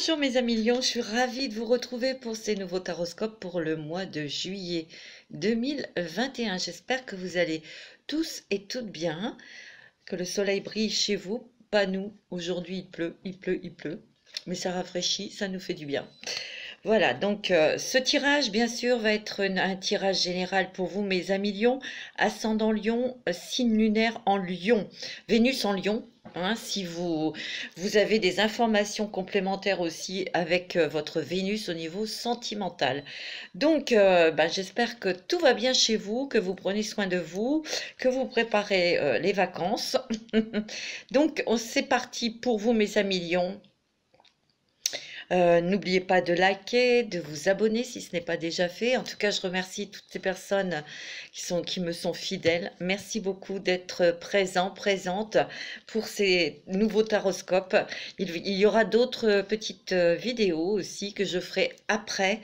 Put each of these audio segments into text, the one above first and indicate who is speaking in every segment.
Speaker 1: Bonjour mes amis Lions, je suis ravie de vous retrouver pour ces nouveaux taroscopes pour le mois de juillet 2021. J'espère que vous allez tous et toutes bien, que le soleil brille chez vous, pas nous. Aujourd'hui il pleut, il pleut, il pleut, mais ça rafraîchit, ça nous fait du bien. Voilà, donc ce tirage, bien sûr, va être un tirage général pour vous, mes amis Lions, ascendant Lion, signe lunaire en Lion, Vénus en Lion. Hein, si vous avez des informations complémentaires aussi avec votre Vénus au niveau sentimental. Donc, j'espère que tout va bien chez vous, que vous prenez soin de vous, que vous préparez les vacances. Donc, c'est parti pour vous, mes amis Lions. N'oubliez pas de liker, de vous abonner si ce n'est pas déjà fait. En tout cas, je remercie toutes ces personnes qui me sont fidèles. Merci beaucoup d'être présentes pour ces nouveaux taroscopes. Il y aura d'autres petites vidéos aussi que je ferai après.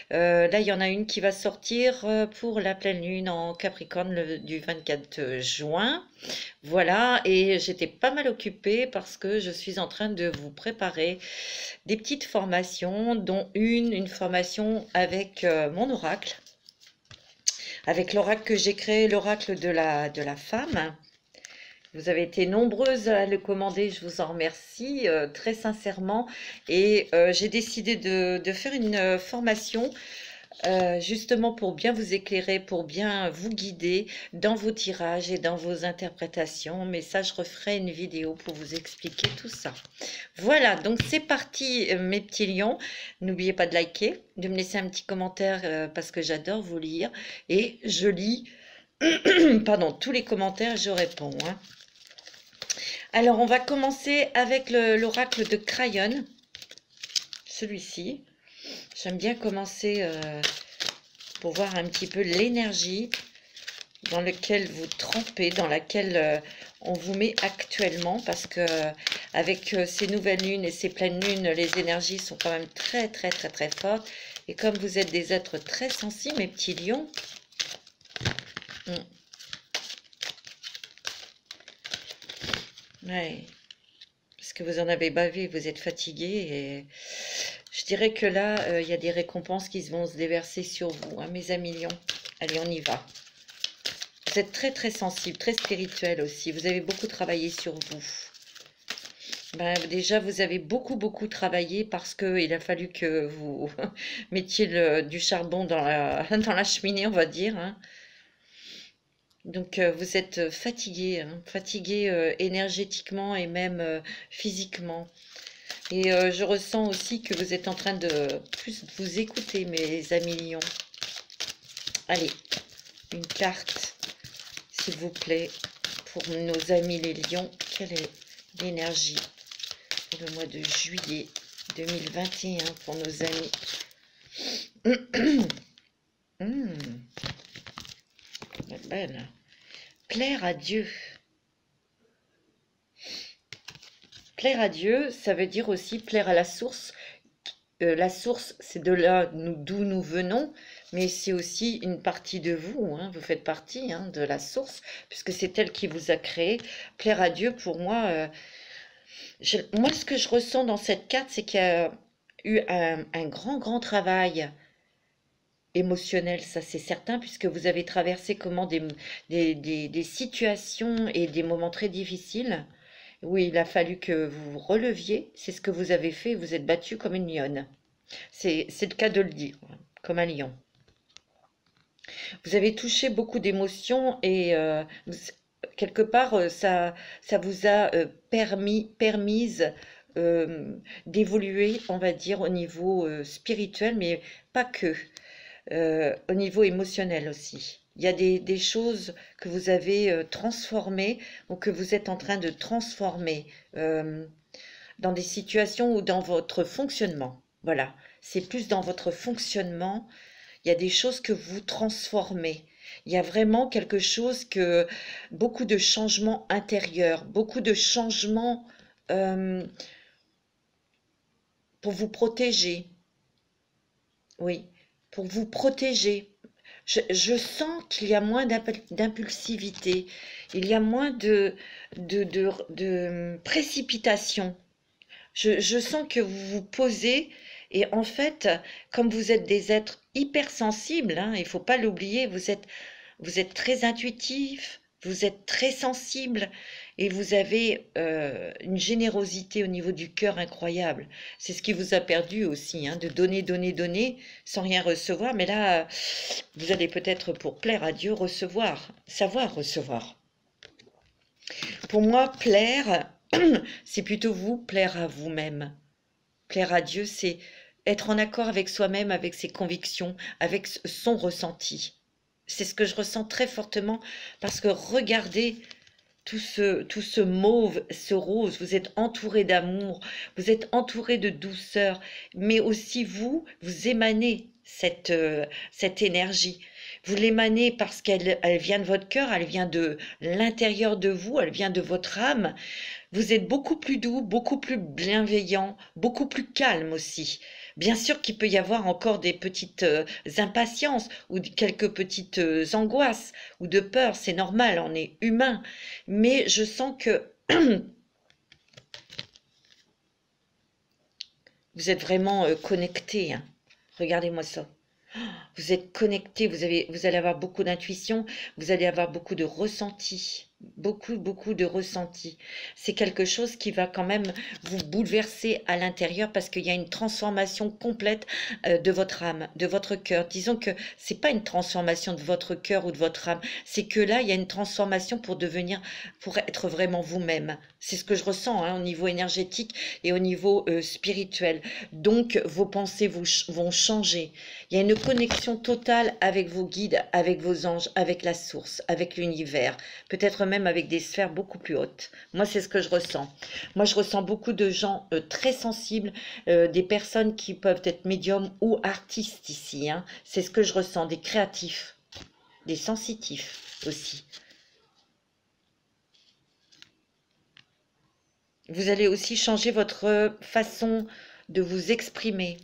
Speaker 1: Là, il y en a une qui va sortir pour la pleine lune en Capricorne du 24 juin. Voilà, et j'étais pas mal occupée parce que je suis en train de vous préparer des petites formations, dont une formation avec mon oracle, avec l'oracle que j'ai créé, l'oracle de la femme. Vous avez été nombreuses à le commander, je vous en remercie très sincèrement. Et j'ai décidé de faire une formation justement pour bien vous éclairer, pour bien vous guider dans vos tirages et dans vos interprétations. Mais ça, je referai une vidéo pour vous expliquer tout ça. Voilà, donc c'est parti mes petits lions. N'oubliez pas de liker, de me laisser un petit commentaire parce que j'adore vous lire. Et je lis pardon, tous les commentaires, je réponds. Hein. Alors, on va commencer avec l'oracle de Crayon. Celui-ci. J'aime bien commencer pour voir un petit peu l'énergie dans laquelle vous trempez, dans laquelle on vous met actuellement, parce que avec ces nouvelles lunes et ces pleines lunes, les énergies sont quand même très fortes. Et comme vous êtes des êtres très sensibles, mes petits lions, ouais, parce que vous en avez bavé, vous êtes fatigué et je dirais que là, il y a des récompenses qui vont se déverser sur vous, hein, mes amis lions. Allez, on y va. Vous êtes très sensible, très spirituel aussi. Vous avez beaucoup travaillé sur vous. Déjà, vous avez beaucoup travaillé parce qu'il a fallu que vous mettiez du charbon dans la cheminée, on va dire. Hein. Donc, vous êtes fatigué, hein, fatigué énergétiquement et même physiquement. Et je ressens aussi que vous êtes en train de plus vous écouter, mes amis lions. Allez, une carte, s'il vous plaît, pour nos amis les lions. Quelle est l'énergie pour le mois de juillet 2021 pour nos amis? Belle. Plaire à Dieu. Plaire à Dieu, ça veut dire aussi plaire à la source. La source, c'est de là d'où nous venons, mais c'est aussi une partie de vous. Hein, vous faites partie de la source, puisque c'est elle qui vous a créé. Plaire à Dieu, pour moi, moi, ce que je ressens dans cette carte, c'est qu'il y a eu un grand travail émotionnel, ça c'est certain, puisque vous avez traversé comment des situations et des moments très difficiles. Oui, il a fallu que vous vous releviez, c'est ce que vous avez fait, vous êtes battu comme une lionne. C'est le cas de le dire, comme un lion. Vous avez touché beaucoup d'émotions et quelque part, ça vous a permise d'évoluer, on va dire, au niveau spirituel, mais pas que, au niveau émotionnel aussi. Il y a des choses que vous avez transformées ou que vous êtes en train de transformer dans des situations ou dans votre fonctionnement. Voilà, c'est plus dans votre fonctionnement. Il y a des choses que vous transformez. Il y a vraiment quelque chose beaucoup de changements intérieurs, beaucoup de changements pour vous protéger. Oui, pour vous protéger. Je sens qu'il y a moins d'impulsivité, il y a moins de précipitation. Je sens que vous vous posez et en fait, comme vous êtes des êtres hypersensibles, hein, il faut pas l'oublier, vous êtes très intuitif, vous êtes très sensible et vous avez une générosité au niveau du cœur incroyable. C'est ce qui vous a perdu aussi, hein, de donner, donner, donner sans rien recevoir. Mais là, vous allez peut-être, pour plaire à Dieu, recevoir, savoir recevoir. Pour moi, plaire, c'est plutôt vous plaire à vous-même. Plaire à Dieu, c'est être en accord avec soi-même, avec ses convictions, avec son ressenti. C'est ce que je ressens très fortement parce que regardez tout ce mauve, ce rose, vous êtes entouré d'amour, vous êtes entouré de douceur, mais aussi vous, vous émanez cette énergie. Vous l'émanez parce elle vient de votre cœur, elle vient de l'intérieur de vous, elle vient de votre âme. Vous êtes beaucoup plus doux, beaucoup plus bienveillant, beaucoup plus calme aussi. Bien sûr qu'il peut y avoir encore des petites impatiences ou quelques petites angoisses ou de peur, c'est normal, on est humain. Mais je sens que vous êtes vraiment connecté, hein. Regardez-moi ça. Vous êtes connecté, vous allez avoir beaucoup d'intuition, vous allez avoir beaucoup de ressenti, beaucoup, beaucoup de ressenti. C'est quelque chose qui va quand même vous bouleverser à l'intérieur parce qu'il y a une transformation complète de votre âme, de votre cœur. Disons que c'est pas une transformation de votre cœur ou de votre âme, c'est que là, il y a une transformation pour être vraiment vous-même. C'est ce que je ressens, hein, au niveau énergétique et au niveau spirituel. Donc, vos pensées vont changer. Il y a une connexion totale avec vos guides, avec vos anges, avec la source, avec l'univers, peut-être même avec des sphères beaucoup plus hautes. Moi, c'est ce que je ressens. Moi, je ressens beaucoup de gens très sensibles, des personnes qui peuvent être médiums ou artistes ici, hein. C'est ce que je ressens, des créatifs, des sensitifs aussi. Vous allez aussi changer votre façon de vous exprimer.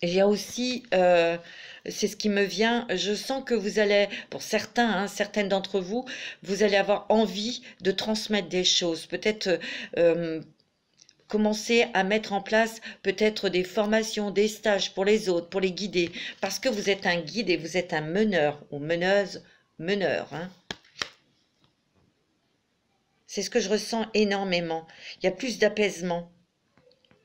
Speaker 1: Et il y a aussi, c'est ce qui me vient, je sens que vous allez, pour certains, hein, certaines d'entre vous, vous allez avoir envie de transmettre des choses. Peut-être commencer à mettre en place peut-être des formations, des stages pour les autres, pour les guider. Parce que vous êtes un guide et vous êtes un meneur ou meneuse, meneur, hein. C'est ce que je ressens énormément. Il y a plus d'apaisement.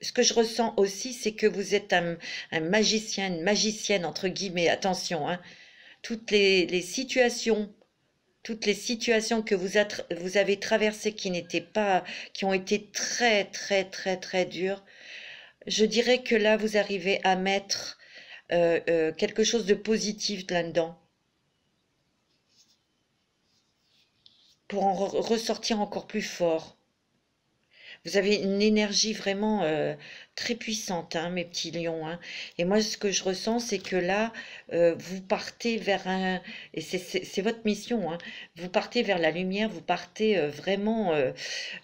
Speaker 1: Ce que je ressens aussi, c'est que vous êtes un magicien, une magicienne, entre guillemets, attention, hein. Toutes les situations, toutes les situations que vous avez traversées qui n'étaient pas, qui ont été très, très, très, très dures, je dirais que là, vous arrivez à mettre quelque chose de positif là-dedans, pour en ressortir encore plus fort. Vous avez une énergie vraiment très puissante, hein, mes petits lions, hein. Et moi, ce que je ressens, c'est que là, vous partez vers un... Et c'est votre mission, hein. Vous partez vers la lumière, vous partez vraiment...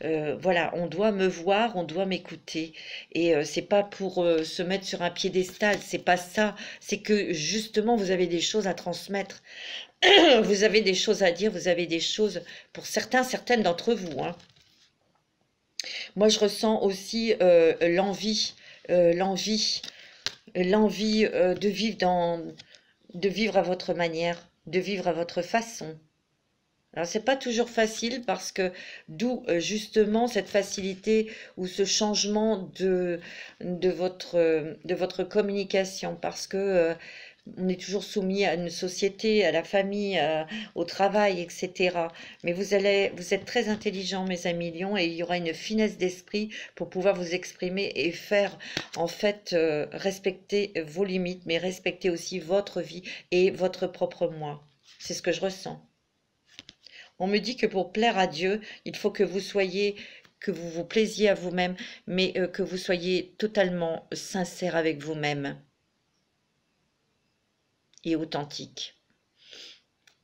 Speaker 1: voilà, on doit me voir, on doit m'écouter. Et c'est pas pour se mettre sur un piédestal, c'est pas ça. C'est que justement, vous avez des choses à transmettre. Vous avez des choses à dire, vous avez des choses, pour certains, certaines d'entre vous, hein. Moi, je ressens aussi l'envie, l'envie de vivre à votre manière, de vivre à votre façon. Alors, c'est pas toujours facile parce que d'où justement cette facilité ou ce changement de votre communication parce que on est toujours soumis à une société, à la famille, au travail, etc. Mais vous êtes très intelligents, mes amis lions, et il y aura une finesse d'esprit pour pouvoir vous exprimer et faire, en fait, respecter vos limites, mais respecter aussi votre vie et votre propre moi. C'est ce que je ressens. On me dit que pour plaire à Dieu, il faut que vous vous plaisiez à vous-même, mais que vous soyez totalement sincère avec vous-même et authentique.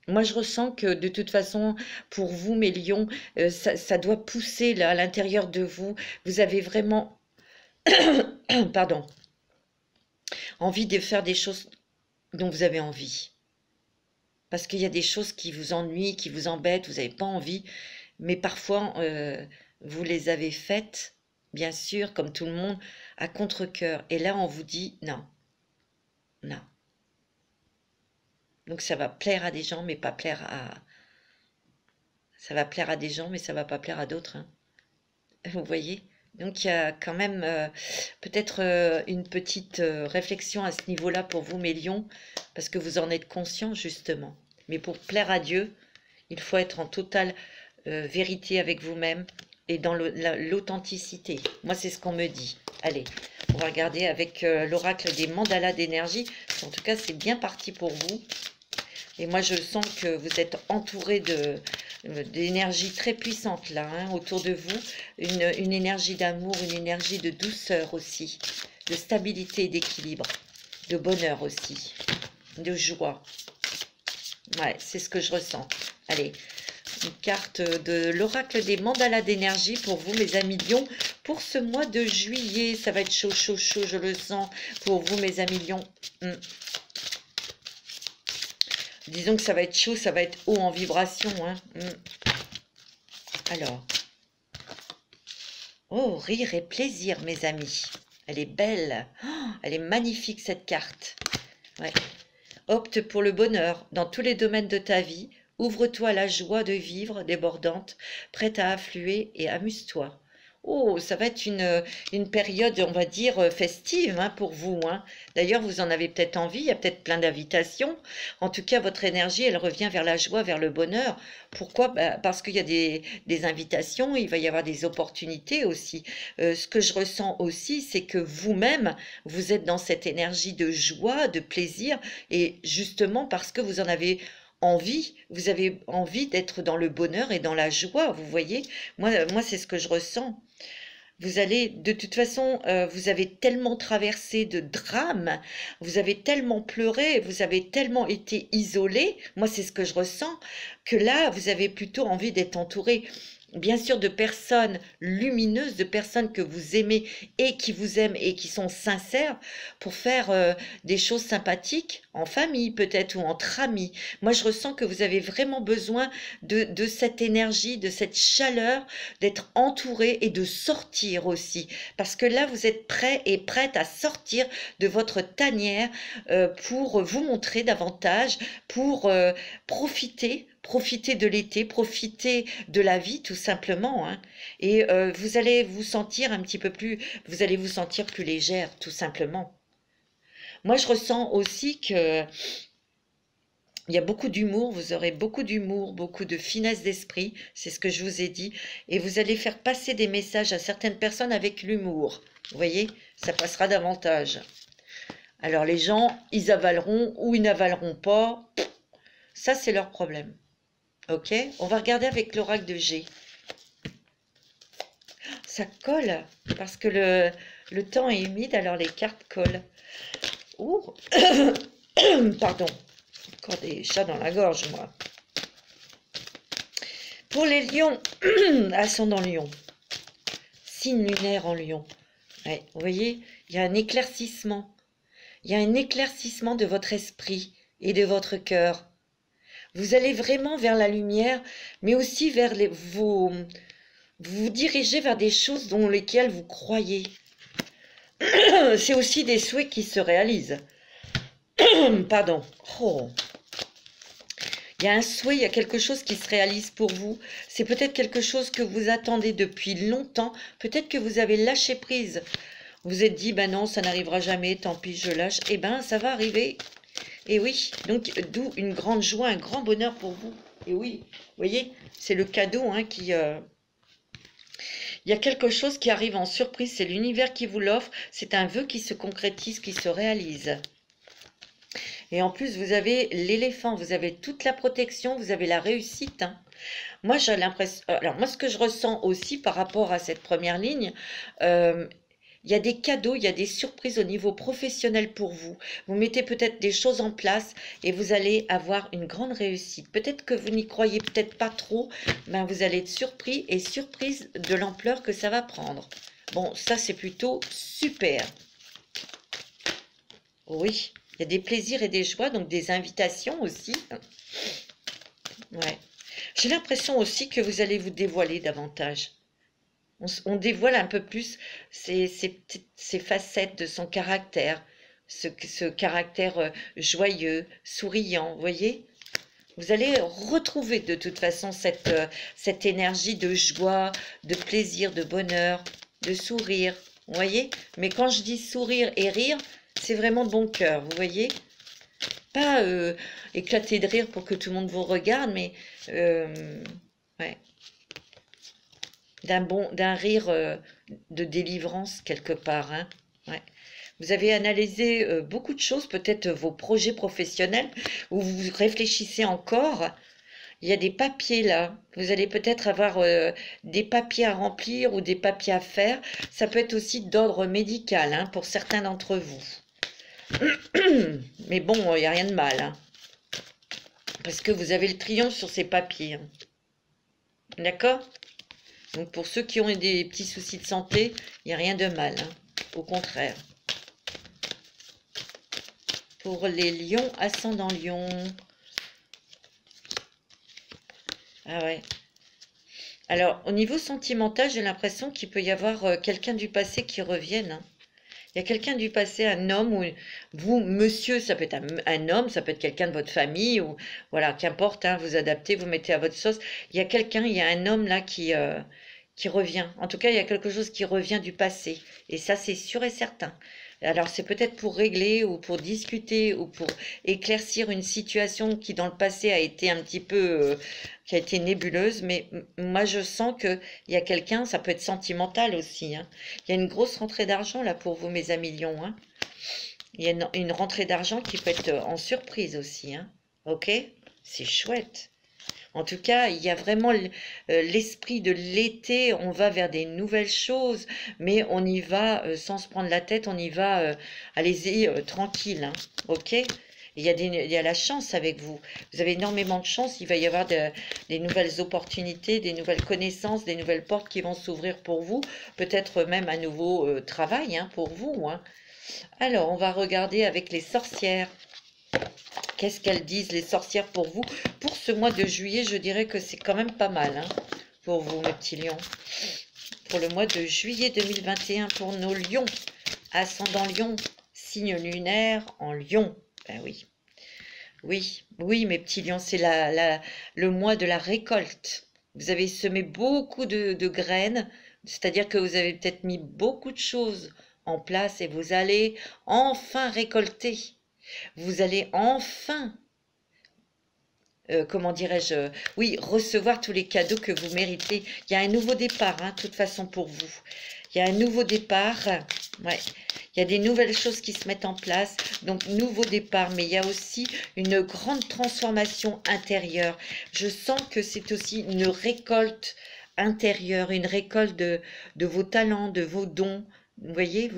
Speaker 1: Moi, je ressens que de toute façon, pour vous, mes lions, ça doit pousser là, à l'intérieur de vous. Vous avez vraiment, pardon, envie de faire des choses dont vous avez envie. Parce qu'il y a des choses qui vous ennuient, qui vous embêtent, vous n'avez pas envie, mais parfois vous les avez faites bien sûr, comme tout le monde, à contre-cœur. Et là, on vous dit non, non. Donc ça va plaire à des gens, mais pas plaire à... Ça va plaire à des gens, mais ça va pas plaire à d'autres, hein. Vous voyez? Donc il y a quand même peut-être une petite réflexion à ce niveau-là pour vous, mes lions, parce que vous en êtes conscients, justement. Mais pour plaire à Dieu, il faut être en totale vérité avec vous-même et dans l'authenticité. Moi, c'est ce qu'on me dit. Allez, on va regarder avec l'oracle des mandalas d'énergie. En tout cas, c'est bien parti pour vous. Et moi, je sens que vous êtes entouré d'énergie très puissante là, hein, autour de vous. Une énergie d'amour, une énergie de douceur aussi, de stabilité et d'équilibre, de bonheur aussi, de joie. Ouais, c'est ce que je ressens. Allez, une carte de l'oracle des mandalas d'énergie pour vous, mes amis lions, pour ce mois de juillet. Ça va être chaud, chaud, chaud, je le sens, pour vous, mes amis lions. Disons que ça va être chaud, ça va être haut en vibration, hein. Alors. Oh, rire et plaisir, mes amis. Elle est belle. Oh, elle est magnifique, cette carte. Ouais. Opte pour le bonheur dans tous les domaines de ta vie. Ouvre-toi à la joie de vivre débordante, prête à affluer et amuse-toi. Oh, ça va être une période, on va dire, festive, hein, pour vous, hein. D'ailleurs, vous en avez peut-être envie, il y a peut-être plein d'invitations. En tout cas, votre énergie, elle revient vers la joie, vers le bonheur. Pourquoi? Bah, parce qu'il y a des invitations, il va y avoir des opportunités aussi. Ce que je ressens aussi, c'est que vous-même, vous êtes dans cette énergie de joie, de plaisir, et justement parce que vous en avez envie, vous avez envie d'être dans le bonheur et dans la joie, vous voyez. Moi c'est ce que je ressens. Vous allez, de toute façon, vous avez tellement traversé de drames, vous avez tellement pleuré, vous avez tellement été isolé, moi c'est ce que je ressens, que là, vous avez plutôt envie d'être entouré, bien sûr, de personnes lumineuses, de personnes que vous aimez et qui vous aiment et qui sont sincères pour faire des choses sympathiques, en famille peut-être ou entre amis. Moi, je ressens que vous avez vraiment besoin de cette énergie, de cette chaleur, d'être entouré et de sortir aussi. Parce que là, vous êtes prêt et prête à sortir de votre tanière pour vous montrer davantage, pour profiter de l'été, profiter de la vie tout simplement, hein. Et vous allez vous sentir un petit peu plus, vous allez vous sentir plus légère tout simplement. Moi, je ressens aussi que il y a beaucoup d'humour, vous aurez beaucoup d'humour, beaucoup de finesse d'esprit, c'est ce que je vous ai dit, et vous allez faire passer des messages à certaines personnes avec l'humour. Vous voyez, ça passera davantage. Alors les gens, ils avaleront ou ils n'avaleront pas, ça c'est leur problème. Ok, on va regarder avec l'oracle de G. Ça colle, parce que le temps est humide, alors les cartes collent. Ouh, pardon. Encore des chats dans la gorge, moi. Pour les lions, ascendant lion, signe lunaire en lion. Ouais, vous voyez, il y a un éclaircissement. Il y a un éclaircissement de votre esprit et de votre cœur. Vous allez vraiment vers la lumière, mais aussi vers vous vous dirigez vers des choses dont lesquelles vous croyez. C'est aussi des souhaits qui se réalisent. Pardon. Oh. Il y a un souhait, il y a quelque chose qui se réalise pour vous. C'est peut-être quelque chose que vous attendez depuis longtemps. Peut-être que vous avez lâché prise. Vous vous êtes dit, ben non, ça n'arrivera jamais, tant pis, je lâche. Eh ben, ça va arriver. Et oui, donc d'où une grande joie, un grand bonheur pour vous. Et oui, vous voyez, c'est le cadeau hein, qui... Il y a quelque chose qui arrive en surprise, c'est l'univers qui vous l'offre. C'est un vœu qui se concrétise, qui se réalise. Et en plus, vous avez l'éléphant, vous avez toute la protection, vous avez la réussite, hein. Moi, j'ai l'impression... Alors, moi, ce que je ressens aussi par rapport à cette première ligne, il y a des cadeaux, il y a des surprises au niveau professionnel pour vous. Vous mettez peut-être des choses en place et vous allez avoir une grande réussite. Peut-être que vous n'y croyez peut-être pas trop, mais vous allez être surpris et surprise de l'ampleur que ça va prendre. Bon, ça, c'est plutôt super. Oui. Il y a des plaisirs et des joies, donc des invitations aussi. Ouais. J'ai l'impression aussi que vous allez vous dévoiler davantage. On dévoile un peu plus ces facettes de son caractère, ce caractère joyeux, souriant, vous voyez? Vous allez retrouver de toute façon cette énergie de joie, de plaisir, de bonheur, de sourire, vous voyez? Mais quand je dis sourire et rire, c'est vraiment de bon cœur, vous voyez? Pas éclater de rire pour que tout le monde vous regarde, mais ouais, d'un rire de délivrance quelque part, hein. Ouais. Vous avez analysé beaucoup de choses, peut-être vos projets professionnels, où vous réfléchissez encore. Il y a des papiers là. Vous allez peut-être avoir des papiers à remplir ou des papiers à faire. Ça peut être aussi d'ordre médical, hein, pour certains d'entre vous. Mais bon, il n'y a rien de mal, hein, parce que vous avez le triomphe sur ces papiers, hein. D'accord? Donc pour ceux qui ont des petits soucis de santé, il n'y a rien de mal, hein. Au contraire. Pour les lions, ascendant lion. Ah ouais. Alors, au niveau sentimental, j'ai l'impression qu'il peut y avoir quelqu'un du passé qui revienne, hein. Il y a quelqu'un du passé, un homme, ou vous, monsieur, ça peut être un homme, ça peut être quelqu'un de votre famille, ou voilà, qu'importe, hein, vous adaptez, vous mettez à votre sauce. Il y a quelqu'un, il y a un homme là qui revient. En tout cas, il y a quelque chose qui revient du passé. Et ça, c'est sûr et certain. Alors, c'est peut-être pour régler ou pour discuter ou pour éclaircir une situation qui, dans le passé, a été un petit peu, qui a été nébuleuse. Mais moi, je sens qu'il y a quelqu'un, ça peut être sentimental aussi, hein. Il y a une grosse rentrée d'argent là pour vous, mes amis lions, hein. Il y a une rentrée d'argent qui peut être en surprise aussi, hein. Ok? C'est chouette. En tout cas, il y a vraiment l'esprit de l'été, on va vers des nouvelles choses, mais on y va sans se prendre la tête, on y va, allez-y, tranquille, hein, ok? Il y a la chance avec vous. Vous avez énormément de chance, il va y avoir des nouvelles opportunités, des nouvelles connaissances, des nouvelles portes qui vont s'ouvrir pour vous, peut-être même un nouveau travail, hein, pour vous, hein. Alors, on va regarder avec les sorcières. Qu'est-ce qu'elles disent, les sorcières, pour vous? Pour ce mois de juillet, je dirais que c'est quand même pas mal, hein, pour vous, mes petits lions. Pour le mois de juillet 2021, pour nos lions, ascendant lion, signe lunaire en lion. Ben oui, oui, oui, mes petits lions, c'est le mois de la récolte. Vous avez semé beaucoup de graines, c'est-à-dire que vous avez peut-être mis beaucoup de choses en place et vous allez enfin récolter. Vous allez enfin, comment dirais-je, oui, recevoir tous les cadeaux que vous méritez. Il y a un nouveau départ, hein, de toute façon, pour vous. Il y a un nouveau départ, ouais. Il y a des nouvelles choses qui se mettent en place, donc nouveau départ, mais il y a aussi une grande transformation intérieure. Je sens que c'est aussi une récolte intérieure, une récolte de vos talents, de vos dons. Vous voyez,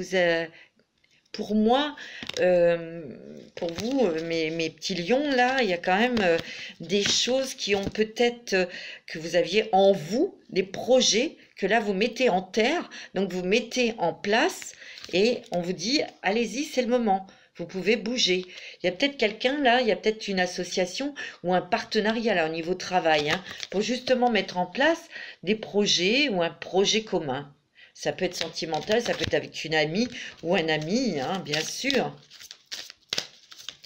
Speaker 1: pour moi, pour vous, mes petits lions, là, il y a quand même des choses qui ont peut-être, que vous aviez en vous, des projets que là, vous mettez en terre, donc vous mettez en place et on vous dit, allez-y, c'est le moment. Vous pouvez bouger. Il y a peut-être quelqu'un là, il y a peut-être une association ou un partenariat là au niveau travail, hein, pour justement mettre en place des projets ou un projet commun. Ça peut être sentimental, ça peut être avec une amie ou un ami, hein, bien sûr.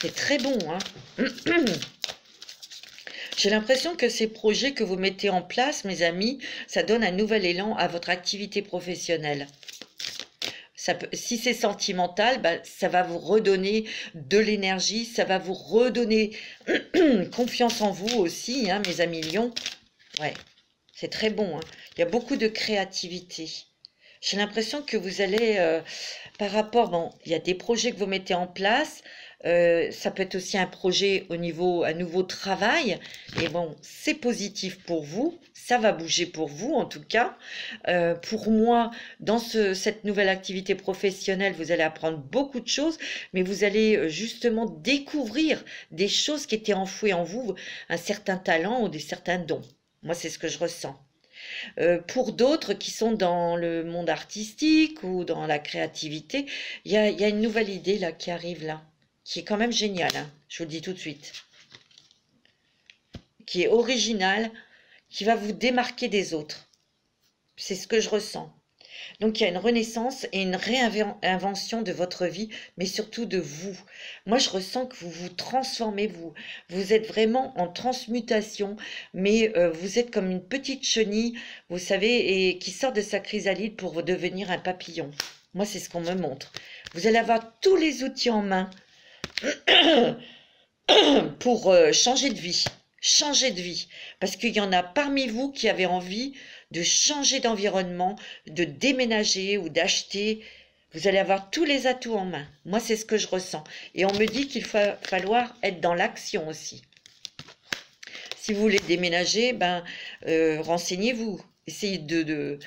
Speaker 1: C'est très bon, hein. J'ai l'impression que ces projets que vous mettez en place, mes amis, ça donne un nouvel élan à votre activité professionnelle. Si c'est sentimental, bah, ça va vous redonner de l'énergie, ça va vous redonner confiance en vous aussi, hein, mes amis lions. Ouais, c'est très bon, hein. Il y a beaucoup de créativité. J'ai l'impression que vous allez, par rapport, bon, il y a des projets que vous mettez en place, ça peut être aussi un projet au niveau, un nouveau travail, et bon, c'est positif pour vous, ça va bouger pour vous en tout cas. Pour moi, dans cette nouvelle activité professionnelle, vous allez apprendre beaucoup de choses, mais vous allez justement découvrir des choses qui étaient enfouies en vous, un certain talent ou des certains dons. Moi, c'est ce que je ressens. Pour d'autres qui sont dans le monde artistique ou dans la créativité, il y a une nouvelle idée là qui arrive là, qui est quand même géniale, hein, je vous le dis tout de suite, qui est originale, qui va vous démarquer des autres. C'est ce que je ressens. Donc il y a une renaissance et une réinvention de votre vie, mais surtout de vous. Moi, je ressens que vous vous transformez, vous êtes vraiment en transmutation, mais vous êtes comme une petite chenille, vous savez, et qui sort de sa chrysalide pour devenir un papillon. Moi, c'est ce qu'on me montre. Vous allez avoir tous les outils en main pour changer de vie. Changer de vie. Parce qu'il y en a parmi vous qui avez envie de changer d'environnement, de déménager ou d'acheter. Vous allez avoir tous les atouts en main. Moi, c'est ce que je ressens. Et on me dit qu'il va falloir être dans l'action aussi. Si vous voulez déménager, ben, renseignez-vous. Essayez de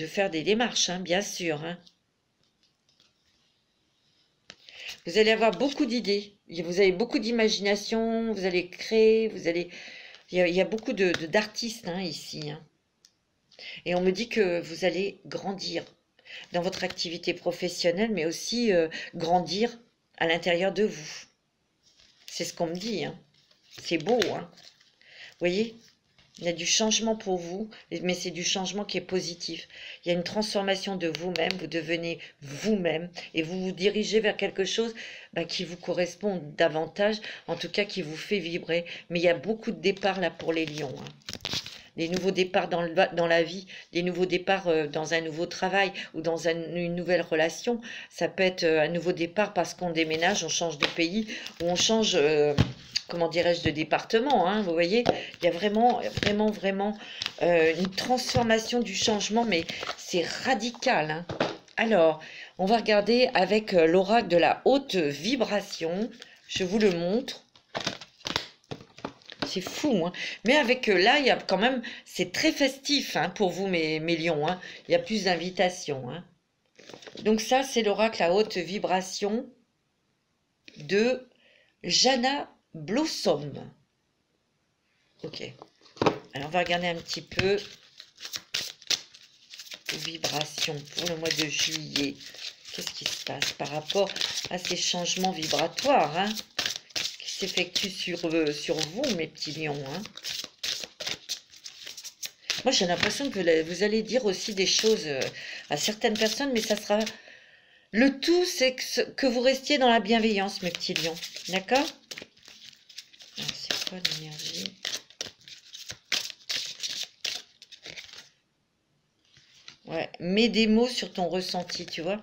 Speaker 1: faire des démarches, hein, bien sûr. Hein. Vous allez avoir beaucoup d'idées. Vous avez beaucoup d'imagination. Vous allez créer. Il y a beaucoup d'artistes hein, ici. Hein. Et on me dit que vous allez grandir dans votre activité professionnelle, mais aussi grandir à l'intérieur de vous. C'est ce qu'on me dit. Hein. C'est beau. Hein. Vous voyez, il y a du changement pour vous, mais c'est du changement qui est positif. Il y a une transformation de vous-même, vous devenez vous-même et vous vous dirigez vers quelque chose qui vous correspond davantage, en tout cas qui vous fait vibrer. Mais il y a beaucoup de départs là pour les lions. Hein. Des nouveaux départs dans la vie, des nouveaux départs dans un nouveau travail ou dans une nouvelle relation. Ça peut être un nouveau départ parce qu'on déménage, on change de pays ou on change, comment dirais-je, de département. Hein, vous voyez, il y a vraiment une transformation du changement, mais c'est radical. Hein. Alors, on va regarder avec l'oracle de la haute vibration. Je vous le montre. C'est fou, hein. Mais avec là, il y a quand même, c'est très festif hein, pour vous, mes lions. Hein. Il y a plus d'invitations. Hein. Donc ça, c'est l'oracle à haute vibration de Jana Blossom. Ok. Alors, on va regarder un petit peu vibration pour le mois de juillet. Qu'est-ce qui se passe par rapport à ces changements vibratoires hein, qui s'effectuent sur vous, mes petits lions. Hein. Moi, j'ai l'impression que vous allez dire aussi des choses à certaines personnes, mais ça sera... Le tout, c'est que vous restiez dans la bienveillance, mes petits lions. D'accord? C'est quoi l'énergie? Ouais, mets des mots sur ton ressenti, tu vois?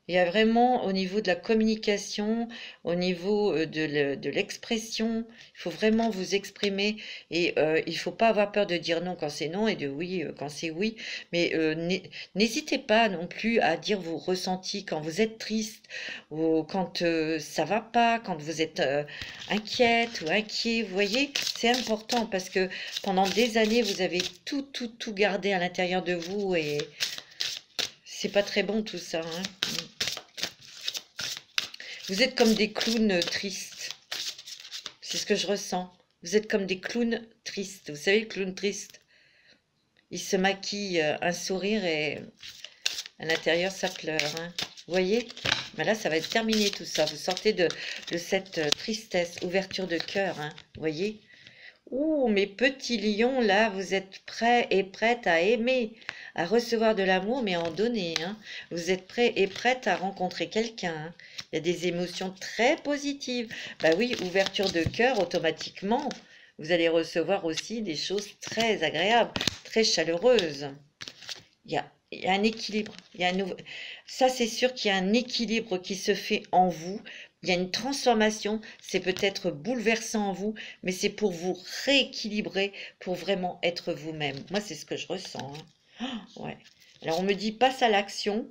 Speaker 1: Il y a vraiment au niveau de la communication, au niveau de l'expression, il faut vraiment vous exprimer et il ne faut pas avoir peur de dire non quand c'est non et de oui quand c'est oui. Mais n'hésitez pas non plus à dire vos ressentis quand vous êtes triste ou quand ça va pas, quand vous êtes inquiète ou inquiet. Vous voyez, c'est important parce que pendant des années, vous avez tout gardé à l'intérieur de vous et c'est pas très bon tout ça. Hein. Vous êtes comme des clowns tristes. C'est ce que je ressens. Vous êtes comme des clowns tristes. Vous savez, le clown triste, il se maquille un sourire et à l'intérieur, ça pleure. Hein. Vous voyez? Mais là, ça va être terminé tout ça. Vous sortez de cette tristesse, ouverture de cœur. Hein. Vous voyez? Ouh, mes petits lions, là, vous êtes prêts et prêtes à aimer, à recevoir de l'amour, mais à en donner. Hein. Vous êtes prêts et prêtes à rencontrer quelqu'un. Hein. Il y a des émotions très positives. Bah oui, ouverture de cœur, automatiquement, vous allez recevoir aussi des choses très agréables, très chaleureuses. Il y a un équilibre. Ça, c'est sûr qu'il y a un équilibre qui se fait en vous. Il y a une transformation, c'est peut-être bouleversant en vous, mais c'est pour vous rééquilibrer, pour vraiment être vous-même. Moi, c'est ce que je ressens. Hein. Oh, ouais. Alors, on me dit passe à l'action.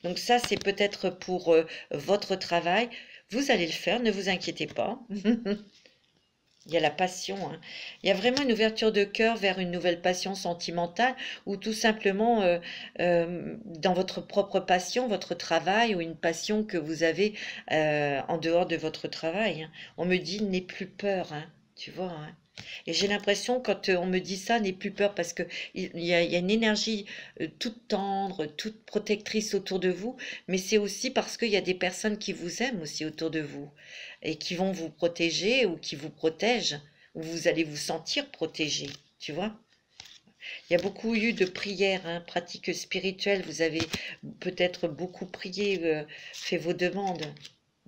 Speaker 1: Donc ça, c'est peut-être pour votre travail. Vous allez le faire, ne vous inquiétez pas. Il y a la passion. Hein. Il y a vraiment une ouverture de cœur vers une nouvelle passion sentimentale ou tout simplement dans votre propre passion, votre travail ou une passion que vous avez en dehors de votre travail. Hein. On me dit n'aie plus peur, hein, tu vois. Hein. Et j'ai l'impression quand on me dit ça, n'aie plus peur parce que il y a une énergie toute tendre, toute protectrice autour de vous, mais c'est aussi parce qu'il y a des personnes qui vous aiment aussi autour de vous et qui vont vous protéger ou qui vous protègent, ou vous allez vous sentir protégé, tu vois. Il y a beaucoup eu de prières, hein, pratiques spirituelles. Vous avez peut-être beaucoup prié, fait vos demandes.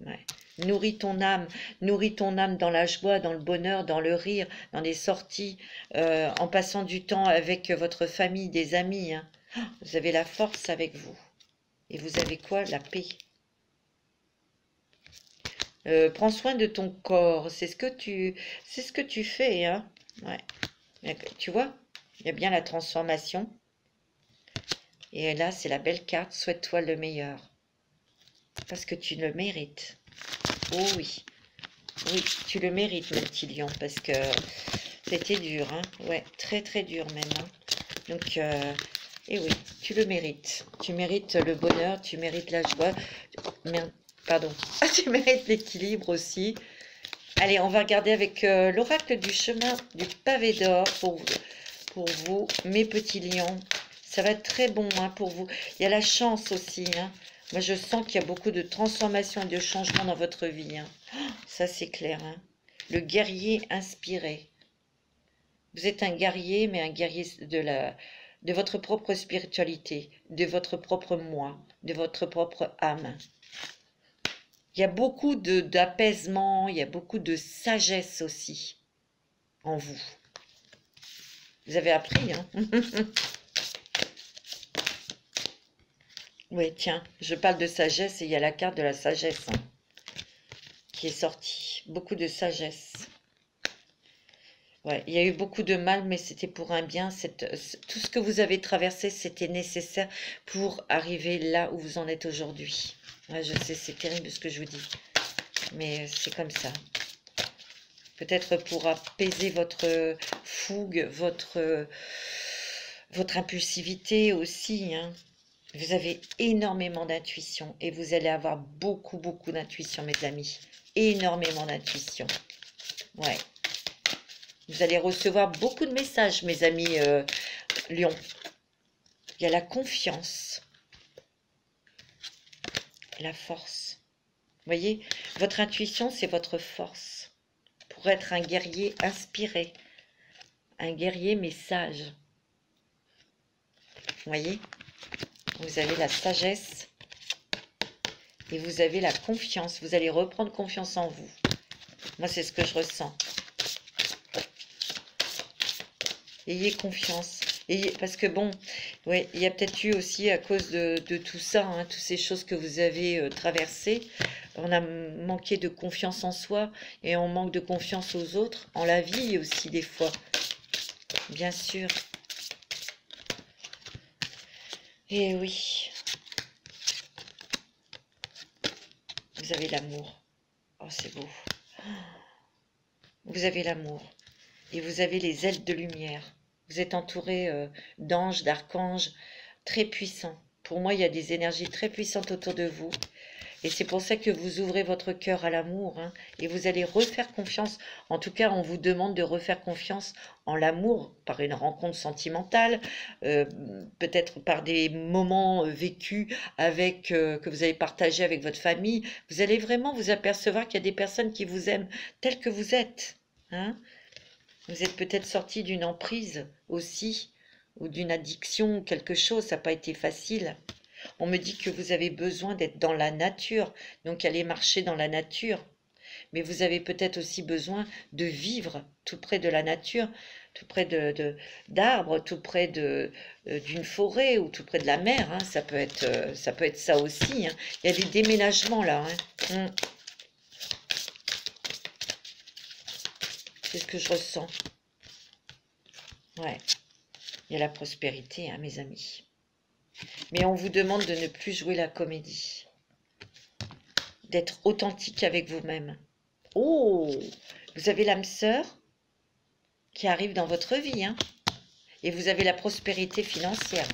Speaker 1: Ouais. Nourris ton âme dans la joie, dans le bonheur, dans le rire, dans les sorties, en passant du temps avec votre famille, des amis, hein. Vous avez la force avec vous. Et vous avez quoi? La paix. Prends soin de ton corps. C'est ce que tu fais, hein. Ouais. Tu vois, il y a bien la transformation. Et là, c'est la belle carte. Souhaite-toi le meilleur. Parce que tu le mérites. Oh oui. Oui, tu le mérites, mon petit lion. Parce que c'était dur, hein. Ouais, très très dur même, hein. Donc, et oui, tu le mérites. Tu mérites le bonheur, tu mérites la joie. Merde, pardon. Ah, tu mérites l'équilibre aussi. Allez, on va regarder avec l'oracle du chemin du pavé d'or pour vous, mes petits lions. Ça va être très bon, hein, pour vous. Il y a la chance aussi, hein. Moi, je sens qu'il y a beaucoup de transformations et de changements dans votre vie, hein. Ça, c'est clair, hein. Le guerrier inspiré. Vous êtes un guerrier, mais un guerrier de votre propre spiritualité, de votre propre moi, de votre propre âme. Il y a beaucoup d'apaisement, il y a beaucoup de sagesse aussi en vous. Vous avez appris, hein. Oui, tiens, je parle de sagesse et il y a la carte de la sagesse, hein, qui est sortie. Beaucoup de sagesse. Ouais, il y a eu beaucoup de mal, mais c'était pour un bien. Tout ce que vous avez traversé, c'était nécessaire pour arriver là où vous en êtes aujourd'hui. Ouais, je sais, c'est terrible ce que je vous dis, mais c'est comme ça. Peut-être pour apaiser votre fougue, votre impulsivité aussi, hein. Vous avez énormément d'intuition et vous allez avoir beaucoup, beaucoup d'intuition, mes amis. Énormément d'intuition. Ouais. Vous allez recevoir beaucoup de messages, mes amis Lion. Il y a la confiance. La force. Vous voyez, votre intuition, c'est votre force. Pour être un guerrier inspiré. Un guerrier, mais sage. Vous voyez? Vous avez la sagesse et vous avez la confiance. Vous allez reprendre confiance en vous. Moi, c'est ce que je ressens. Ayez confiance. Parce que bon, ouais, il y a peut-être eu aussi à cause de tout ça, hein, toutes ces choses que vous avez traversées, on a manqué de confiance en soi et on manque de confiance aux autres, en la vie aussi des fois, bien sûr. Et oui, vous avez l'amour. Oh, c'est beau. Vous avez l'amour et vous avez les ailes de lumière. Vous êtes entouré d'anges, d'archanges très puissants. Pour moi, il y a des énergies très puissantes autour de vous. Et c'est pour ça que vous ouvrez votre cœur à l'amour, hein, et vous allez refaire confiance. En tout cas, on vous demande de refaire confiance en l'amour par une rencontre sentimentale, peut-être par des moments vécus avec que vous avez partagé avec votre famille. Vous allez vraiment vous apercevoir qu'il y a des personnes qui vous aiment tels que vous êtes, hein. Vous êtes peut-être sorti d'une emprise aussi, ou d'une addiction, quelque chose, ça n'a pas été facile. On me dit que vous avez besoin d'être dans la nature, donc aller marcher dans la nature. Mais vous avez peut-être aussi besoin de vivre tout près de la nature, tout près d'arbres, tout près d'une forêt ou tout près de la mer, hein. Ça peut être ça aussi, hein. Il y a des déménagements là, hein. C'est ce que je ressens. Ouais, il y a la prospérité, hein, mes amis. Mais on vous demande de ne plus jouer la comédie. D'être authentique avec vous-même. Oh, vous avez l'âme sœur qui arrive dans votre vie, hein. Et vous avez la prospérité financière.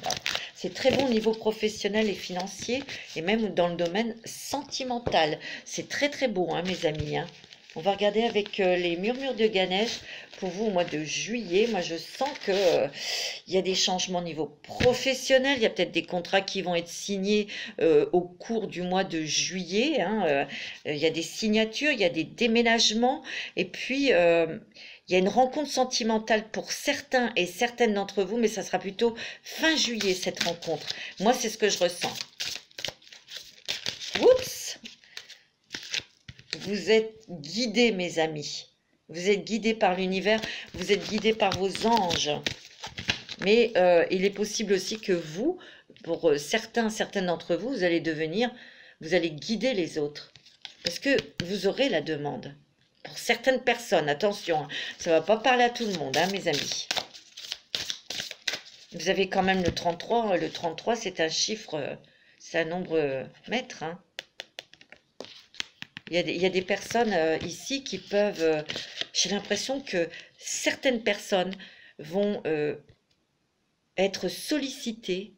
Speaker 1: C'est très bon au niveau professionnel et financier, et même dans le domaine sentimental. C'est très très beau, hein, mes amis, hein. On va regarder avec les murmures de Ganesh pour vous au mois de juillet. Moi, je sens que il y a des changements au niveau professionnel. Il y a peut-être des contrats qui vont être signés au cours du mois de juillet. Hein. Il y a des signatures, il y a des déménagements. Et puis, il y a une rencontre sentimentale pour certains et certaines d'entre vous, mais ça sera plutôt fin juillet, cette rencontre. Moi, c'est ce que je ressens. Oups! Vous êtes guidés, mes amis. Vous êtes guidés par l'univers, vous êtes guidés par vos anges. Mais il est possible aussi que vous, pour certaines d'entre vous, vous allez guider les autres. Parce que vous aurez la demande. Pour certaines personnes, attention, ça ne va pas parler à tout le monde, hein, mes amis. Vous avez quand même le 33. Le 33, c'est un chiffre, c'est un nombre maître. Hein. Il y a des personnes ici qui peuvent... j'ai l'impression que certaines personnes vont être sollicitées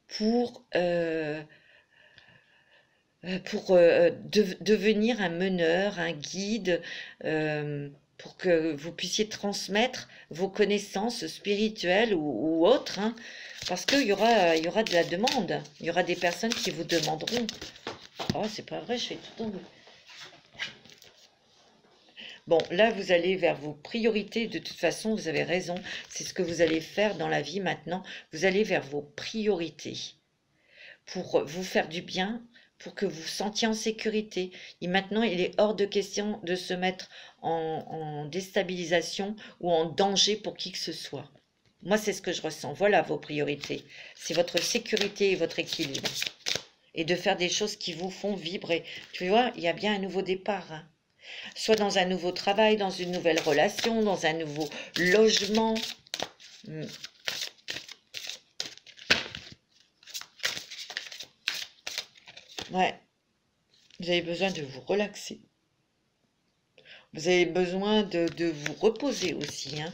Speaker 1: pour devenir un meneur, un guide, pour que vous puissiez transmettre vos connaissances spirituelles ou autres, hein, parce qu'il y aura de la demande. Il y aura des personnes qui vous demanderont. Oh, c'est pas vrai, je fais tout tomber. Bon, là, vous allez vers vos priorités. De toute façon, vous avez raison. C'est ce que vous allez faire dans la vie maintenant. Vous allez vers vos priorités pour vous faire du bien, pour que vous vous sentiez en sécurité. Et maintenant, il est hors de question de se mettre en déstabilisation ou en danger pour qui que ce soit. Moi, c'est ce que je ressens. Voilà vos priorités. C'est votre sécurité et votre équilibre. Et de faire des choses qui vous font vibrer. Tu vois, il y a bien un nouveau départ. Hein. Soit dans un nouveau travail, dans une nouvelle relation, dans un nouveau logement. Ouais. Vous avez besoin de vous relaxer. Vous avez besoin de vous reposer aussi. Hein.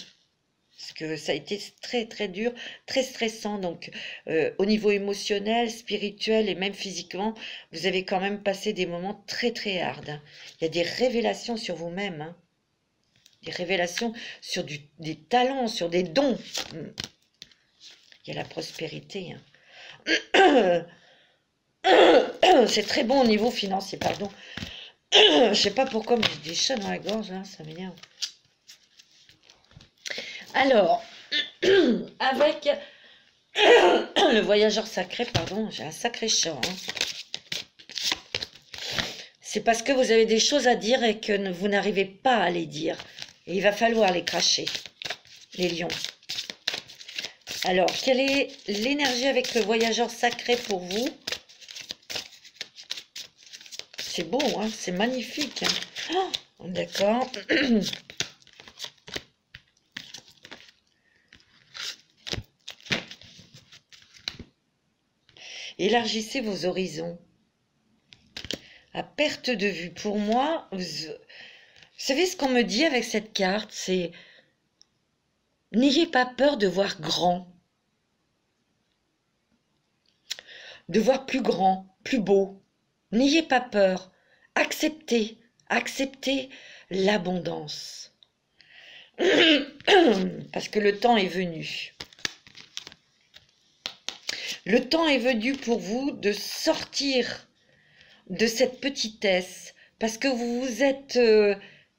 Speaker 1: Parce que ça a été très très dur, très stressant. Donc au niveau émotionnel, spirituel et même physiquement, vous avez quand même passé des moments très très hard. Hein. Il y a des révélations sur vous-même. Hein. Des révélations sur des talents, sur des dons. Il y a la prospérité. Hein. C'est très bon au niveau financier, pardon. Je sais pas pourquoi, mais j'ai des chats dans la gorge, là, ça m'énerve. Alors, avec le voyageur sacré, pardon, j'ai un sacré chat. Hein. C'est parce que vous avez des choses à dire et que vous n'arrivez pas à les dire. Et il va falloir les cracher, les lions. Alors, quelle est l'énergie avec le voyageur sacré pour vous? C'est beau, hein, c'est magnifique. Hein. Oh, d'accord. Élargissez vos horizons. À perte de vue. Pour moi, vous savez ce qu'on me dit avec cette carte, c'est n'ayez pas peur de voir grand. De voir plus grand, plus beau. N'ayez pas peur. Acceptez. Acceptez l'abondance. Parce que le temps est venu. Le temps est venu pour vous de sortir de cette petitesse. Parce que vous vous êtes...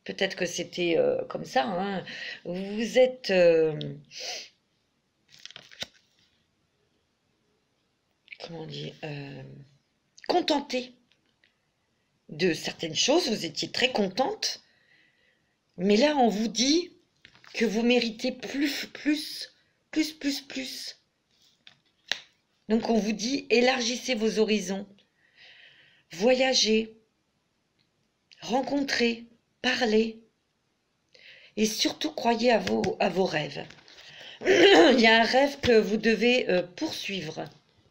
Speaker 1: peut-être que c'était comme ça. Hein, vous êtes... comment dire, contenté de certaines choses, vous étiez très contente, mais là on vous dit que vous méritez plus. Donc on vous dit élargissez vos horizons, voyagez, rencontrez, parlez, et surtout croyez à vos rêves. Il y a un rêve que vous devez poursuivre.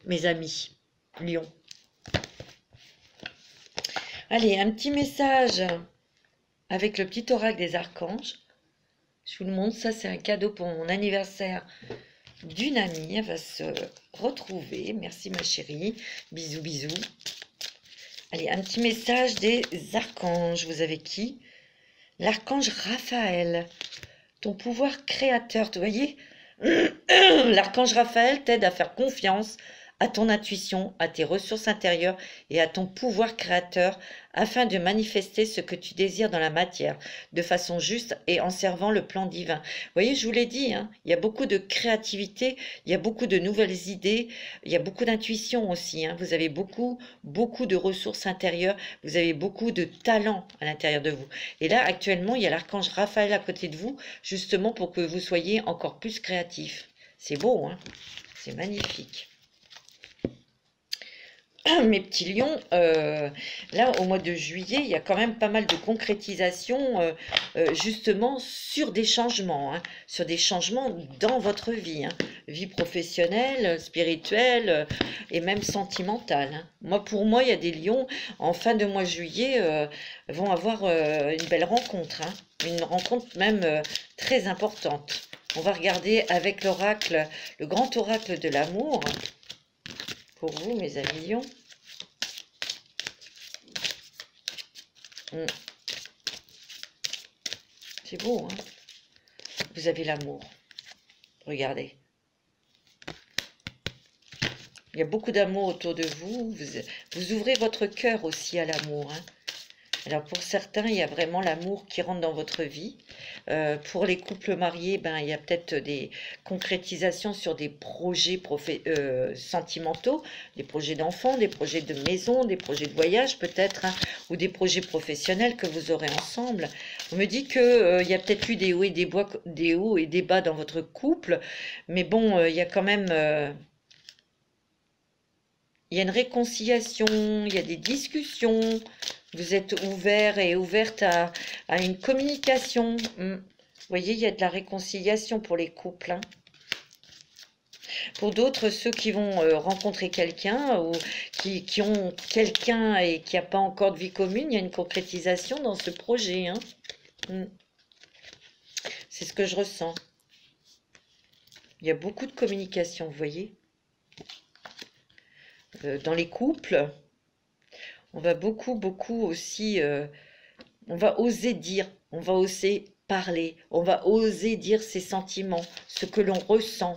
Speaker 1: Mes amis, Lion. Allez, un petit message avec le petit oracle des archanges. Je vous le montre, ça c'est un cadeau pour mon anniversaire d'une amie. Elle va se retrouver. Merci ma chérie. Bisous, bisous. Allez, un petit message des archanges. Vous avez qui? L'archange Raphaël. Ton pouvoir créateur, vous voyez? L'archange Raphaël t'aide à faire confiance à ton intuition, à tes ressources intérieures et à ton pouvoir créateur afin de manifester ce que tu désires dans la matière de façon juste et en servant le plan divin. Vous voyez, je vous l'ai dit, hein, il y a beaucoup de créativité, il y a beaucoup de nouvelles idées, il y a beaucoup d'intuition aussi. Hein, vous avez beaucoup de ressources intérieures, vous avez beaucoup de talent à l'intérieur de vous. Et là, actuellement, il y a l'archange Raphaël à côté de vous, justement pour que vous soyez encore plus créatif. C'est beau, hein, c'est magnifique. Mes petits lions, là au mois de juillet, il y a quand même pas mal de concrétisation justement sur des changements, hein, sur des changements dans votre vie, hein, vie professionnelle, spirituelle et même sentimentale. Hein. Pour moi, il y a des lions en fin de mois de juillet vont avoir une belle rencontre, hein, une rencontre même très importante. On va regarder avec l'oracle, le grand oracle de l'amour. Pour vous, mes amis lions. C'est beau, hein? Vous avez l'amour. Regardez. Il y a beaucoup d'amour autour de vous. Vous ouvrez votre cœur aussi à l'amour, hein? Alors pour certains, il y a vraiment l'amour qui rentre dans votre vie. Pour les couples mariés, ben, il y a peut-être des concrétisations sur des projets sentimentaux, des projets d'enfants, des projets de maison, des projets de voyage peut-être, hein, ou des projets professionnels que vous aurez ensemble. On me dit qu'il y a peut-être eu des hauts et des bas dans votre couple, mais bon, il y a quand même... il y a une réconciliation, il y a des discussions, vous êtes ouvert et ouverte à une communication. Vous voyez, il y a de la réconciliation pour les couples. Hein. Pour d'autres, ceux qui vont rencontrer quelqu'un ou qui ont quelqu'un et qui n'a pas encore de vie commune, il y a une concrétisation dans ce projet. Hein. C'est ce que je ressens. Il y a beaucoup de communication, vous voyez. Dans les couples, on va beaucoup aussi, on va oser dire, on va oser parler, on va oser dire ses sentiments, ce que l'on ressent.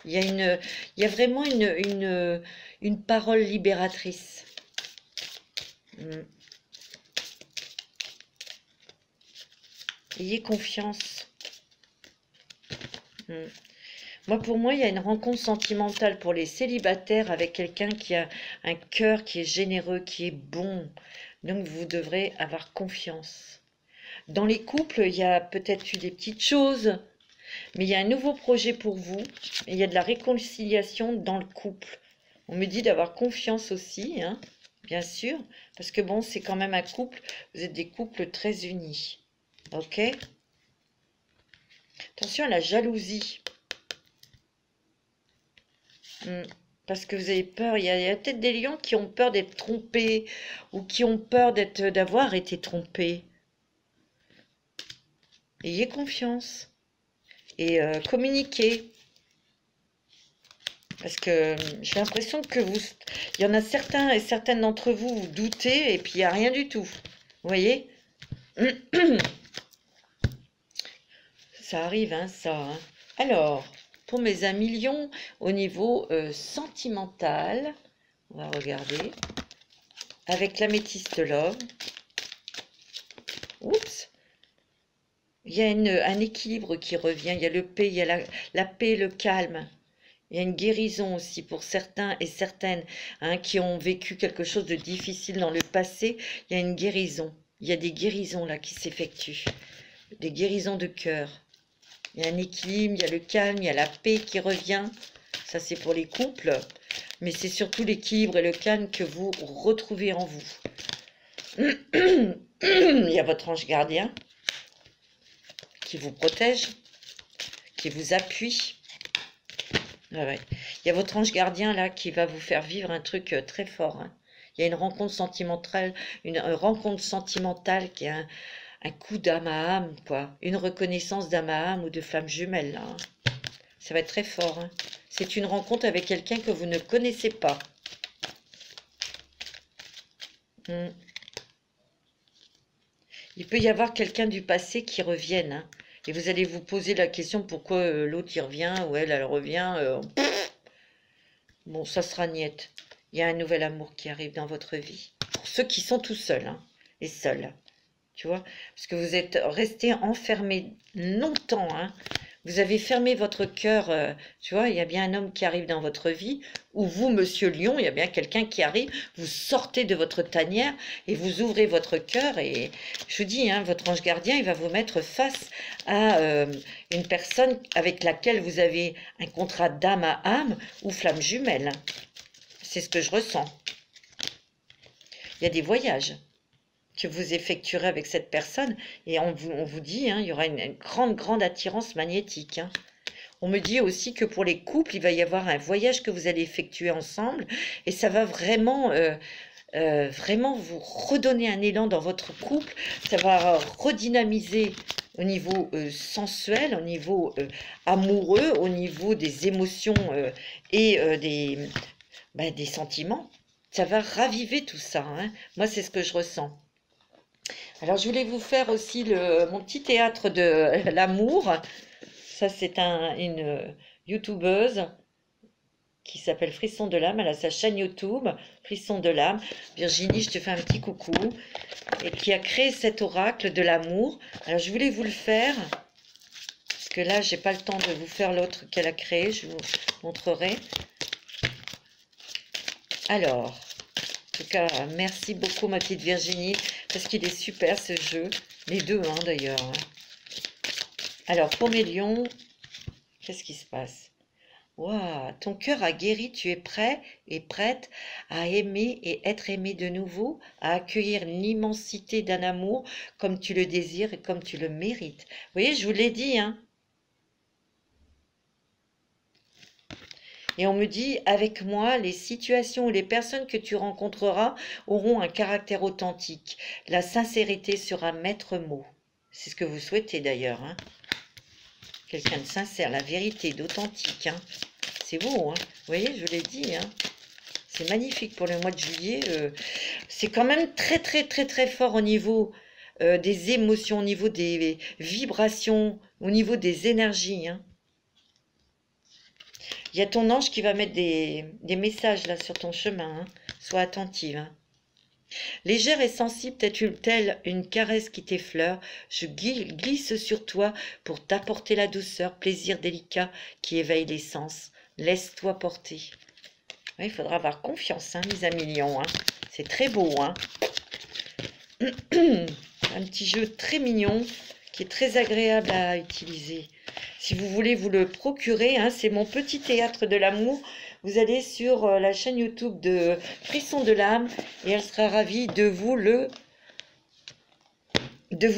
Speaker 1: Il y a vraiment une parole libératrice. Ayez confiance. Pour moi, il y a une rencontre sentimentale pour les célibataires avec quelqu'un qui a un cœur qui est généreux, qui est bon. Donc, vous devrez avoir confiance. Dans les couples, il y a peut-être eu des petites choses, mais il y a un nouveau projet pour vous. Et il y a de la réconciliation dans le couple. On me dit d'avoir confiance aussi, hein, bien sûr, parce que bon, c'est quand même un couple. Vous êtes des couples très unis. Ok? Attention à la jalousie. Parce que vous avez peur, il y a peut-être des lions qui ont peur d'être trompés ou qui ont peur d'avoir été trompés. Ayez confiance et communiquez. Parce que j'ai l'impression que il y en a certains et certaines d'entre vous, vous doutez et puis il n'y a rien du tout. Vous voyez? Ça arrive, hein, ça. Hein. Alors... Pour mes amis lions, au niveau sentimental, on va regarder, avec l'améthyste love, oups, il y a un équilibre qui revient, il y a le paix, il y a la paix, le calme, il y a une guérison aussi pour certains et certaines hein, qui ont vécu quelque chose de difficile dans le passé, il y a une guérison, il y a des guérisons là qui s'effectuent, des guérisons de cœur. Il y a un équilibre, il y a le calme, il y a la paix qui revient. Ça, c'est pour les couples. Mais c'est surtout l'équilibre et le calme que vous retrouvez en vous. Il y a votre ange gardien qui vous protège, qui vous appuie. Ouais. Il y a votre ange gardien là qui va vous faire vivre un truc très fort. Hein. Il y a une rencontre sentimentale, qui est un coup d'âme à âme, quoi. Une reconnaissance d'âme à âme ou de flamme jumelle, là. Hein. Ça va être très fort. Hein. C'est une rencontre avec quelqu'un que vous ne connaissez pas. Hmm. Il peut y avoir quelqu'un du passé qui revienne, hein. Et vous allez vous poser la question pourquoi l'autre y revient ou elle revient. Bon, ça sera niette. Il y a un nouvel amour qui arrive dans votre vie. Pour ceux qui sont tout seuls, hein, et seuls. Tu vois, parce que vous êtes resté enfermé longtemps, hein. Vous avez fermé votre cœur, tu vois, il y a bien un homme qui arrive dans votre vie, ou vous, monsieur Lion, il y a bien quelqu'un qui arrive, vous sortez de votre tanière et vous ouvrez votre cœur et je vous dis, hein, votre ange gardien, il va vous mettre face à une personne avec laquelle vous avez un contrat d'âme à âme ou flamme jumelle. C'est ce que je ressens. Il y a des voyages que vous effectuerez avec cette personne et on vous dit, hein, il y aura une grande attirance magnétique, hein. On me dit aussi que pour les couples, il va y avoir un voyage que vous allez effectuer ensemble et ça va vraiment, vraiment vous redonner un élan dans votre couple, ça va redynamiser au niveau sensuel, au niveau amoureux, au niveau des émotions et des sentiments. Ça va raviver tout ça, hein. Moi, c'est ce que je ressens. Alors, je voulais vous faire aussi mon petit théâtre de l'amour. Ça, c'est une youtubeuse qui s'appelle Frisson de l'âme. Elle a sa chaîne YouTube, Frisson de l'âme. Virginie, je te fais un petit coucou. Et qui a créé cet oracle de l'amour. Alors, je voulais vous le faire. Parce que là, j'ai pas le temps de vous faire l'autre qu'elle a créé. Je vous montrerai. Alors, en tout cas, merci beaucoup, ma petite Virginie. Parce qu'il est super, ce jeu. Les deux, hein, d'ailleurs, hein. Alors, pour mes lions, qu'est-ce qui se passe? Waouh, ton cœur a guéri, tu es prêt et prête à aimer et être aimé de nouveau, à accueillir l'immensité d'un amour comme tu le désires et comme tu le mérites. Vous voyez, je vous l'ai dit, hein. Et on me dit, avec moi, les situations ou les personnes que tu rencontreras auront un caractère authentique. La sincérité sera maître mot. C'est ce que vous souhaitez d'ailleurs, hein. Quelqu'un de sincère, la vérité, d'authentique, hein. C'est beau, hein. Vous voyez, je l'ai dit, hein. C'est magnifique pour le mois de juillet. C'est quand même très fort au niveau des émotions, au niveau des vibrations, au niveau des énergies, hein. Il y a ton ange qui va mettre des messages là sur ton chemin, hein. Sois attentive, hein. Légère et sensible, telle une caresse qui t'effleure, je glisse sur toi pour t'apporter la douceur, plaisir délicat qui éveille les sens. Laisse-toi porter. Oui, il faudra avoir confiance, hein, les amis lions, hein. C'est très beau, hein. Un petit jeu très mignon qui est très agréable à utiliser. Si vous voulez vous le procurer, hein, c'est mon petit théâtre de l'amour. Vous allez sur la chaîne YouTube de Frisson de l'âme et elle sera ravie de vous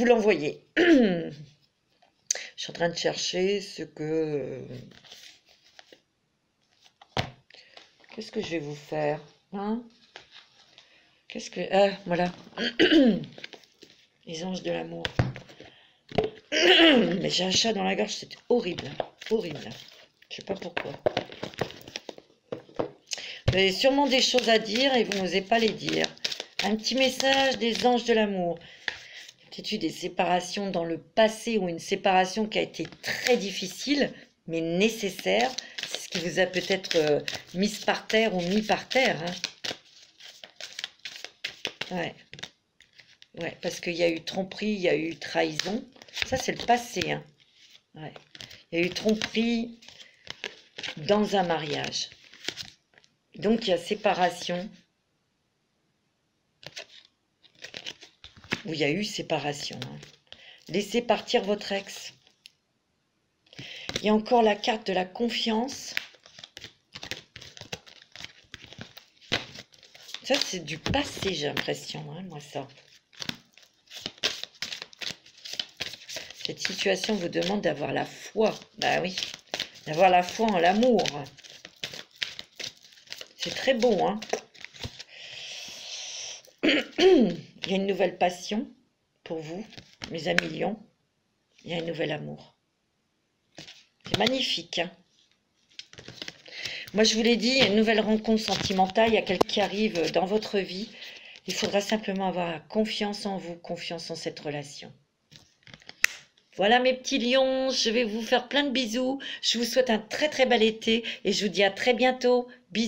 Speaker 1: l'envoyer. Je suis en train de chercher ce que... Qu'est-ce que je vais vous faire, hein? Qu'est-ce que... Ah, voilà. Les anges de l'amour. Mais j'ai un chat dans la gorge, c'est horrible. Horrible. Je sais pas pourquoi. Vous avez sûrement des choses à dire et vous n'osez pas les dire. Un petit message des anges de l'amour. Peut-être eu des séparations dans le passé ou une séparation qui a été très difficile, mais nécessaire. C'est ce qui vous a peut-être mis par terre ou mis par terre, hein. Ouais. Ouais, parce qu'il y a eu tromperie, il y a eu trahison. Ça, c'est le passé, hein. Ouais. Il y a eu tromperie dans un mariage. Donc, il y a séparation. Où il y a eu séparation, hein. Laissez partir votre ex. Il y a encore la carte de la confiance. Ça, c'est du passé, j'ai l'impression, hein, moi, ça. Cette situation vous demande d'avoir la foi. Bah oui, d'avoir la foi en l'amour. C'est très beau, hein. Il y a une nouvelle passion pour vous, mes amis lions. Il y a un nouvel amour. C'est magnifique, hein. Moi, je vous l'ai dit, il y a une nouvelle rencontre sentimentale. Il y a quelqu'un qui arrive dans votre vie Il faudra simplement avoir confiance en vous, confiance en cette relation. Voilà mes petits lions, je vais vous faire plein de bisous. Je vous souhaite un très très bel été et je vous dis à très bientôt. Bisous.